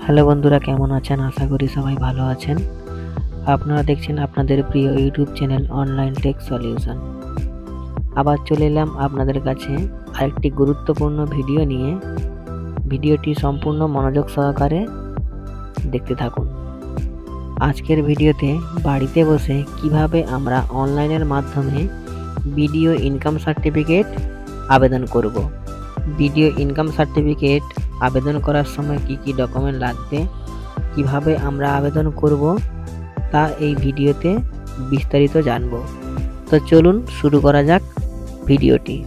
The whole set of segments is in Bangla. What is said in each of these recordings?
হ্যালো বন্ধুরা, কেমন আছেন? আশা করি সবাই ভালো আছেন। আপনারা দেখছেন আপনাদের প্রিয় YouTube channel online take solution. আবার চলে এলাম আপনাদের কাছে আরেকটি গুরুত্বপূর্ণ ভিডিও নিয়ে। ভিডিওটি সম্পূর্ণ মনোযোগ সহকারে দেখতে থাকুন। আজকের ভিডিওতে বাড়িতে বসে কিভাবে আমরা অনলাইনের মাধ্যমে ভিডিও ইনকাম সার্টিফিকেট আবেদন করব। ভিডিও ইনকাম সার্টিফিকেট আবেদন করার সময় কি কি ডকুমেন্ট লাগবে, কিভাবে আমরা আবেদন করব, তা এই ভিডিওতে বিস্তারিত জানব। তো চলুন শুরু করা যাক ভিডিওটি।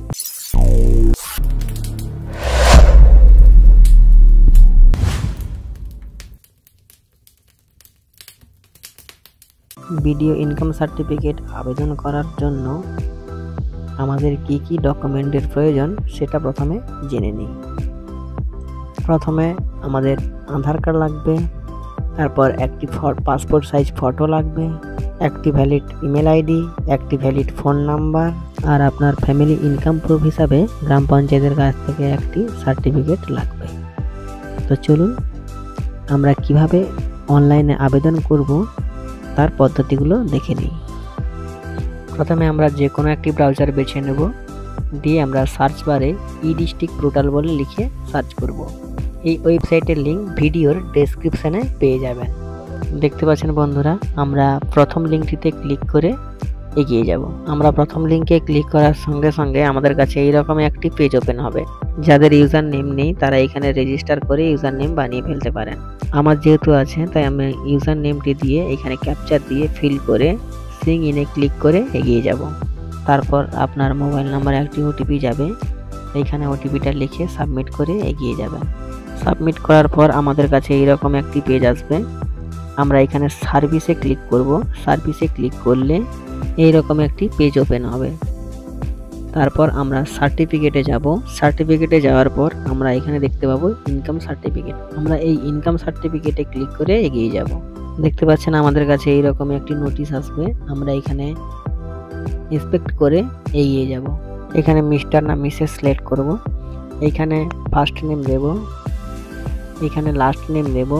ভিডিও ইনকাম সার্টিফিকেট আবেদন করার জন্য আমাদের কি কি ডকুমেন্টের প্রয়োজন সেটা প্রথমে জেনে নিই। প্রথমে আমাদের আধার কার্ড লাগবে, তারপর একটি পাসপোর্ট সাইজ ফটো লাগবে, একটি ভ্যালিড ইমেল আইডি, একটি ভ্যালিড ফোন নাম্বার, আর আপনার ফ্যামিলি ইনকাম প্রুফ হিসাবে গ্রাম পঞ্চায়েতের কাছ থেকে একটি সার্টিফিকেট লাগবে। তো চলুন আমরা কিভাবে অনলাইনে আবেদন করব তার পদ্ধতিগুলো দেখে নিই। প্রথমে আমরা যে কোনো একটি ব্রাউজার বেছে নেব, দিয়ে আমরা সার্চ বারে ই-ডিস্ট্রিক্ট পোর্টাল বলে লিখে সার্চ করব। এই ওয়েবসাইটের লিঙ্ক ভিডিওর ডেসক্রিপশানে পেয়ে যাবেন। দেখতে পাচ্ছেন বন্ধুরা, আমরা প্রথম লিঙ্কটিতে ক্লিক করে এগিয়ে যাব। আমরা প্রথম লিঙ্কে ক্লিক করার সঙ্গে সঙ্গে আমাদের কাছে এইরকম একটি পেজ ওপেন হবে। যাদের ইউজার নেম নেই তারা এখানে রেজিস্টার করে ইউজার নেম বানিয়ে ফেলতে পারেন। আমার যেহেতু আছে তাই আমি ইউজার নেমটি দিয়ে এখানে ক্যাপচার দিয়ে ফিল করে সিং ইনে ক্লিক করে এগিয়ে যাব। তারপর আপনার মোবাইল নাম্বারে একটি ওটিপি যাবে, এইখানে ওটিপিটা লিখে সাবমিট করে এগিয়ে যাবেন। সাবমিট করার পর আমাদের কাছে এইরকম একটি পেজ আসবে। আমরা এখানে সার্ভিসে ক্লিক করব। সার্ভিসে ক্লিক করলে এইরকম একটি পেজ ওপেন হবে। তারপর আমরা সার্টিফিকেটে যাব। সার্টিফিকেটে যাওয়ার পর আমরা এখানে দেখতে পাবো ইনকাম সার্টিফিকেট। আমরা এই ইনকাম সার্টিফিকেটে ক্লিক করে এগিয়ে যাব। দেখতে পাচ্ছেন আমাদের কাছে এইরকম একটি নোটিশ আসবে। আমরা এখানে ইন্সপেক্ট করে এগিয়ে যাব। এখানে মিস্টার না মিসেস সিলেক্ট করব। এইখানে ফার্স্ট নেম দেব, এখানে লাস্ট নেম দেব,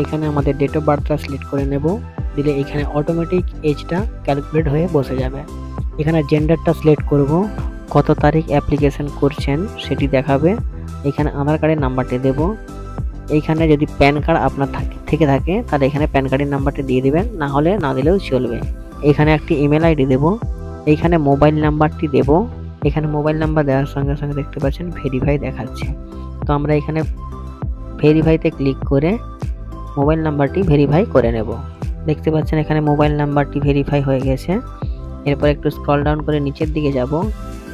এখানে আমাদের ডেট অফ বার্থটা সিলেক্ট করে নেব। দিলে এখানে অটোমেটিক এজটা ক্যালকুলেট হয়ে বসে যাবে। এখানে জেন্ডারটা সিলেক্ট করব, কত তারিখ অ্যাপ্লিকেশন করছেন সেটি দেখাবে। এখানে আধার কার্ডের নাম্বারটি দেব। এইখানে যদি প্যান কার্ড আপনার থেকে থাকে তাহলে এখানে প্যান কার্ডের নাম্বারটি দিয়ে দিবেন, না হলে না দিলেও চলবে। এখানে একটি ইমেল আইডি দেব, এইখানে মোবাইল নাম্বারটি দেব। এখানে মোবাইল নাম্বার দেওয়ার সঙ্গে সঙ্গে দেখতে পাচ্ছেন ভেরিফাই দেখাচ্ছে। তো আমরা এখানে ভেরিফাইতে ক্লিক করে মোবাইল নাম্বারটি ভেরিফাই করে নেব। দেখতে পাচ্ছেন এখানে মোবাইল নাম্বারটি ভেরিফাই হয়ে গেছে। এরপর একটু স্ক্রল ডাউন করে নিচের দিকে যাব।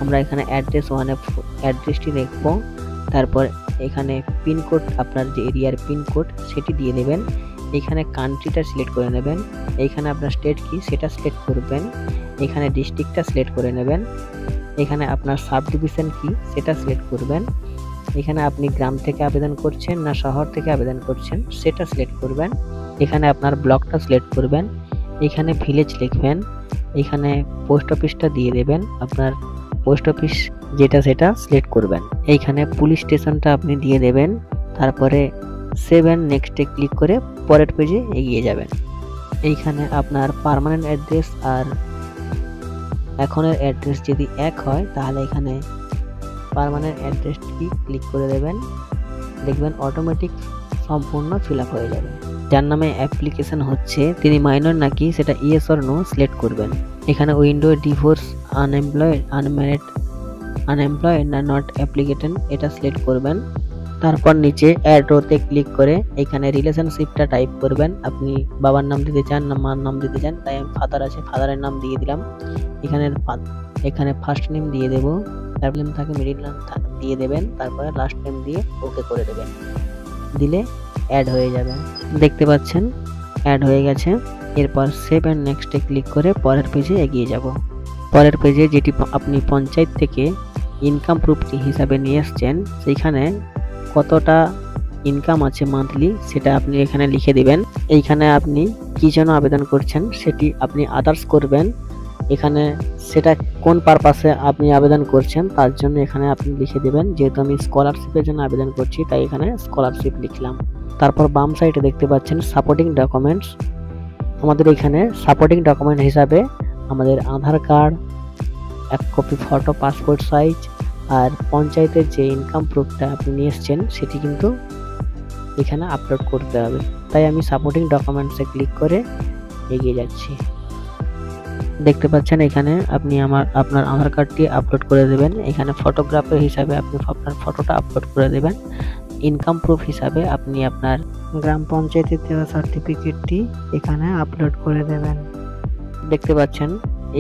আমরা এখানে অ্যাড্রেস ওয়ানে অ্যাড্রেসটি দেখব। তারপর এখানে পিনকোড, আপনার যে এরিয়ার পিনকোড সেটি দিয়ে দেবেন। এখানে কান্ট্রিটা সিলেক্ট করে নেবেন। এইখানে আপনার স্টেট কি সেটা সিলেক্ট করবেন। এখানে ডিস্ট্রিক্টটা সিলেক্ট করে নেবেন। এখানে আপনার সাব ডিভিশন কি সেটা সিলেক্ট করবেন। এখানে আপনি গ্রাম থেকে আবেদন করছেন না শহর থেকে আবেদন করছেন সেটা সিলেক্ট করবেন। এখানে আপনার ব্লকটা সিলেক্ট করবেন। এখানে ভিলেজ লিখবেন। এখানে পোস্ট অফিসটা দিয়ে দেবেন, আপনার পোস্ট অফিস যেটা সেটা সিলেক্ট করবেন। এইখানে পুলিশ স্টেশনটা আপনি দিয়ে দেবেন। তারপরে সেভ এন্ড নেক্সটে ক্লিক করে পরের পেজে এগিয়ে যাবেন। এইখানে আপনার পার্মানেন্ট অ্যাড্রেস আর এখনের অ্যাড্রেস যদি এক হয় তাহলে এখানে পার্মানেন্ট অ্যাড্রেসটি ক্লিক করে দেবেন। দেখবেন অটোমেটিক সম্পূর্ণ ফিল আপ হয়ে যাবে। যার নামে অ্যাপ্লিকেশন হচ্ছে তিনি মাইনর নাকি সেটা ইয়েস অর নো সিলেক্ট করবেন। এখানে window divorce, unemployed, unmarried, unemployed না নট অ্যাপ্লিকেটেড এটা সিলেক্ট করবেন। তারপর নিচে অ্যাড রোতে ক্লিক করে এখানে রিলেশনশিপটা টাইপ করবেন। আপনি বাবার নাম দিতে চান না মার নাম দিতে চান, তাই ফাদার আছে ফাদারের নাম দিয়ে দিলাম। এখানে ফার্স্ট নেম দিয়ে দেব, তারপর নেম থাকে মিডিল নেম দিয়ে দেবেন, তারপরে লাস্ট নেম দিয়ে ওকে করে দেবেন। দিলে অ্যাড হয়ে যাবে। দেখতে পাচ্ছেন অ্যাড হয়ে গেছে। এরপর সেভ এন্ড নেক্সটে ক্লিক করে পরের পেজে এগিয়ে যাব। পরের পেজে যেটি আপনি পঞ্চায়েত থেকে ইনকাম প্রুফটি হিসাবে নিয়ে এসছেন সেইখানে কতটা ইনকাম আছে মান্থলি সেটা আপনি এখানে লিখে দিবেন। এইখানে আপনি কি জন্য আবেদন করছেন সেটি আপনি আদার্স করবেন। এখানে সেটা কোন পারপাসে আপনি আবেদন করছেন তার জন্য এখানে আপনি লিখে দেবেন। যেহেতু আমি স্কলারশিপের জন্য আবেদন করছি তাই এখানে স্কলারশিপ লিখলাম। তারপর বাম সাইডে দেখতে পাচ্ছেন সাপোর্টিং ডকুমেন্টস। আমাদের এখানে সাপোর্টিং ডকুমেন্ট হিসাবে আমাদের Aadhaar card, 1 copy photo passport size, আর পঞ্চায়েতের যে ইনকাম প্রুফটা আপনি নিয়ে এসেছেন সেটি কিন্তু এখানে আপলোড করতে হবে। তাই আমি সাপোর্টিং ডকুমেন্টসে ক্লিক করে এগিয়ে যাচ্ছি। দেখতে পাচ্ছেন এখানে আপনি আপনার আধার কার্ডটি আপলোড করে দেবেন। এখানে ফটোগ্রাফার হিসাবে আপনি আপনার ফটোটা আপলোড করে দেবেন। ইনকাম প্রুফ হিসাবে আপনি আপনার গ্রাম পঞ্চায়েতের দেওয়া সার্টিফিকেটটি এখানে আপলোড করে দেবেন। দেখতে পাচ্ছেন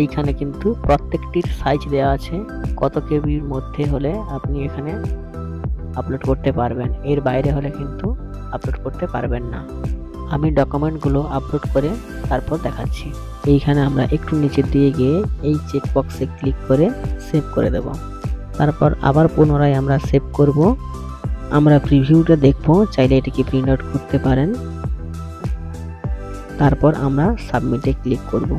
এইখানে কিন্তু প্রত্যেকটির সাইজ দেওয়া আছে, কত কেবির মধ্যে হলে আপনি এখানে আপলোড করতে পারবেন, এর বাইরে হলে কিন্তু আপলোড করতে পারবেন না। আমি ডকুমেন্টগুলো আপলোড করে তারপর দেখাচ্ছি। এইখানে আমরা একটু নিচের দিয়ে গিয়ে এই চেকবক্সে ক্লিক করে সেভ করে দেব। তারপর আবার পুনরায় আমরা সেভ করব। আমরা প্রিভিউটা দেখব, চাইলে এটিকে প্রিন্ট আউট করতে পারেন। তারপর আমরা সাবমিটে ক্লিক করব।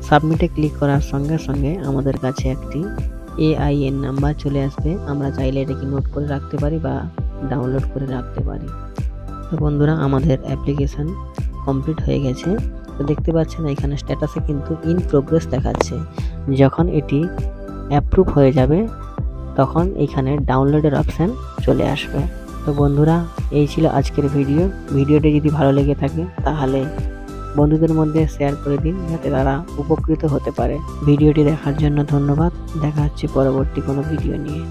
সাবমিটে ক্লিক করার সঙ্গে সঙ্গে আমাদের কাছে একটি AIN নাম্বার চলে আসবে। আমরা চাইলে এটাকে নোট করে রাখতে পারি বা ডাউনলোড করে রাখতে পারি। তো বন্ধুরা, আমাদের অ্যাপ্লিকেশন কমপ্লিট হয়ে গেছে। তো দেখতে পাচ্ছেন এখানে স্ট্যাটাসে কিন্তু ইন প্রোগ্রেস দেখাচ্ছে। যখন এটি অ্যাপ্রুভ হয়ে যাবে তখন এখানে ডাউনলোডের অপশান চলে আসবে। তো বন্ধুরা, এই ছিল আজকের ভিডিওটি যদি ভালো লেগে থাকে তাহলে বন্ধুদের মধ্যে শেয়ার করে দিন, যাতে তারা উপকৃত হতে পারে। ভিডিওটি দেখার জন্য ধন্যবাদ। দেখা হচ্ছে পরবর্তী কোনো ভিডিও নিয়ে।